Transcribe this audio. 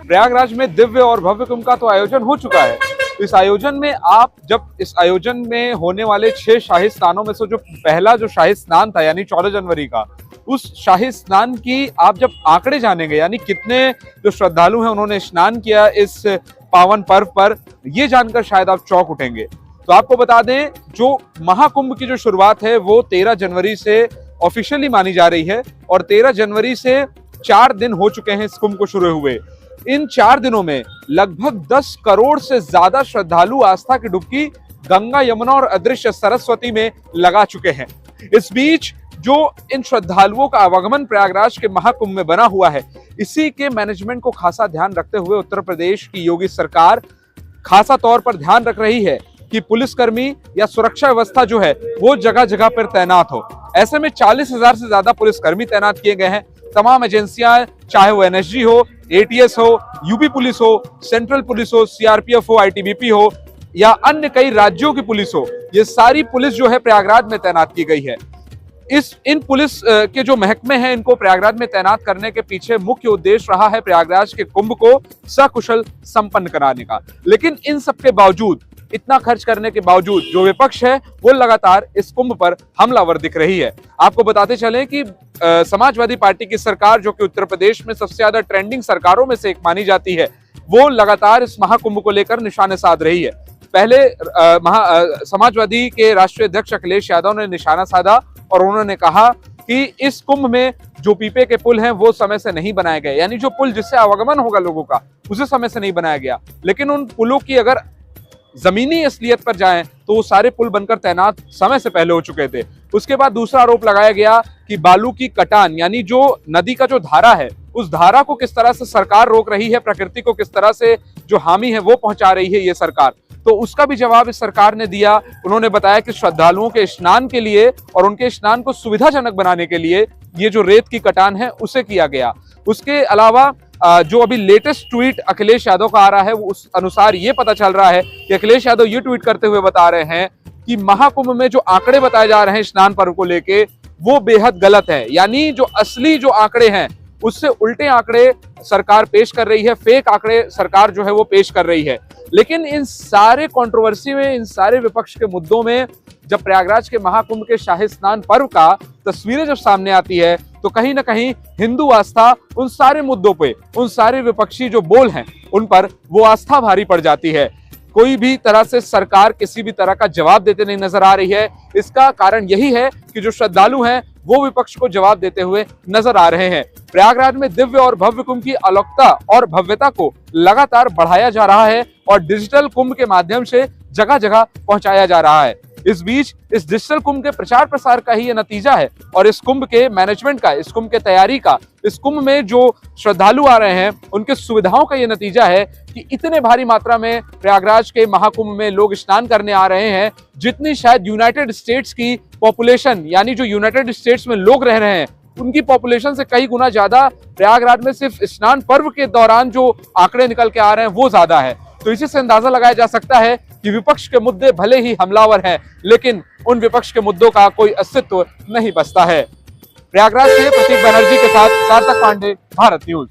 प्रयागराज में दिव्य और भव्य कुंभ का तो आयोजन हो चुका है। इस आयोजन में इस आयोजन में होने वाले 6 शाही स्नानों में से जो पहला जो शाही स्नान था यानी 14 जनवरी का, उस शाही स्नान की आप जब आंकड़े जानेंगे यानी कितने जो श्रद्धालु हैं उन्होंने स्नान किया इस पावन पर्व पर, ये जानकर शायद आप चौंक उठेंगे। तो आपको बता दें, जो महाकुंभ की जो शुरुआत है वो 13 जनवरी से ऑफिशियली मानी जा रही है और 13 जनवरी से 4 दिन हो चुके हैं इस कुंभ को शुरू हुए। इन 4 दिनों में लगभग 10 करोड़ से ज्यादा श्रद्धालु आस्था की डुबकी गंगा, यमुना और अदृश्य सरस्वती में लगा चुके हैं। इस बीच जो इन श्रद्धालुओं का आवागमन प्रयागराज के महाकुंभ में बना हुआ है, इसी के मैनेजमेंट को खासा ध्यान रखते हुए उत्तर प्रदेश की योगी सरकार खासा तौर पर ध्यान रख रही है कि पुलिसकर्मी या सुरक्षा व्यवस्था जो है वो जगह जगह पर तैनात हो। ऐसे में 40,000 से ज्यादा पुलिसकर्मी तैनात किए गए हैं। तमाम एजेंसियां, चाहे वो एनएसजी हो, एटीएस हो, यूपी पुलिस हो, सेंट्रल पुलिस हो, सीआरपीएफ हो, आईटीबीपी हो या अन्य कई राज्यों की पुलिस हो, ये सारी पुलिस जो है प्रयागराज में तैनात की गई है। इन पुलिस के जो महकमे हैं, इनको प्रयागराज में तैनात करने के पीछे मुख्य उद्देश्य रहा है प्रयागराज के कुंभ को सकुशल संपन्न कराने का। लेकिन इन सब के बावजूद, इतना खर्च करने के बावजूद जो विपक्ष है वो लगातार इस कुंभ पर हमलावर दिख रही है। आपको बताते चलें कि समाजवादी पार्टी की सरकार, जो कि उत्तर प्रदेश में सबसे ज्यादा ट्रेंडिंग सरकारों में से एक मानी जाती है, वो लगातार इस महाकुंभ को लेकर निशाने साध रही है। पहले समाजवादी के राष्ट्रीय अध्यक्ष अखिलेश यादव ने निशाना साधा और उन्होंने कहा कि इस कुंभ में जो पीपे के पुल हैं वो समय से नहीं बनाए गए, यानी जो पुल जिससे आवागमन होगा लोगों का उसे समय से नहीं बनाया गया। लेकिन उन पुलों की अगर जमीनी असलियत पर जाएं तो वो सारे पुल बनकर तैनात समय से पहले हो चुके थे। उसके बाद दूसरा आरोप लगाया गया कि बालू की कटान, यानी जो नदी का जो धारा है, उस धारा को किस तरह से सरकार रोक रही है, प्रकृति को किस तरह से जो हानि है वो पहुंचा रही है ये सरकार। तो उसका भी जवाब इस सरकार ने दिया। उन्होंने बताया कि श्रद्धालुओं के स्नान के लिए और उनके स्नान को सुविधाजनक बनाने के लिए ये जो रेत की कटान है उसे किया गया। उसके अलावा जो अभी लेटेस्ट ट्वीट अखिलेश यादव का आ रहा है, उस अनुसार ये पता चल रहा है कि अखिलेश यादव ये ट्वीट करते हुए बता रहे हैं कि महाकुंभ में जो आंकड़े बताए जा रहे हैं स्नान पर्व को लेके वो बेहद गलत है। यानी जो असली जो आंकड़े हैं उससे उल्टे आंकड़े सरकार पेश कर रही है, फेक आंकड़े सरकार जो है वो पेश कर रही है। लेकिन इन सारे कंट्रोवर्सी में, इन सारे विपक्ष के मुद्दों में जब प्रयागराज के महाकुंभ के शाही स्नान पर्व का तस्वीरें जब सामने आती है तो कहीं ना कहीं हिंदू आस्था उन सारे मुद्दों पे, उन सारे विपक्षी जो बोल हैं उन पर वो आस्था भारी पड़ जाती है। कोई भी तरह से सरकार किसी भी तरह का जवाब देते नहीं नजर आ रही है। इसका कारण यही है कि जो श्रद्धालु हैं वो विपक्ष को जवाब देते हुए नजर आ रहे हैं। प्रयागराज में दिव्य और भव्य कुंभ की अलौकिकता और भव्यता को लगातार बढ़ाया जा रहा है और डिजिटल कुंभ के माध्यम से जगह जगह पहुंचाया जा रहा है। इस बीच इस डिजिटल कुंभ के प्रचार प्रसार का ही ये नतीजा है और इस कुंभ के मैनेजमेंट का, इस कुंभ के तैयारी का, इस कुंभ में जो श्रद्धालु आ रहे हैं उनके सुविधाओं का ये नतीजा है कि इतने भारी मात्रा में प्रयागराज के महाकुंभ में लोग स्नान करने आ रहे हैं, जितनी शायद यूनाइटेड स्टेट्स की पॉपुलेशन, यानी जो यूनाइटेड स्टेट्स में लोग रह रहे हैं उनकी पॉपुलेशन से कई गुना ज्यादा प्रयागराज में सिर्फ स्नान पर्व के दौरान जो आंकड़े निकल के आ रहे हैं वो ज्यादा है। तो इसी से अंदाजा लगाया जा सकता है कि विपक्ष के मुद्दे भले ही हमलावर हैं, लेकिन उन विपक्ष के मुद्दों का कोई अस्तित्व नहीं बचता है। प्रयागराज से प्रतीक बनर्जी के साथ सार्थक पांडे, भारत न्यूज।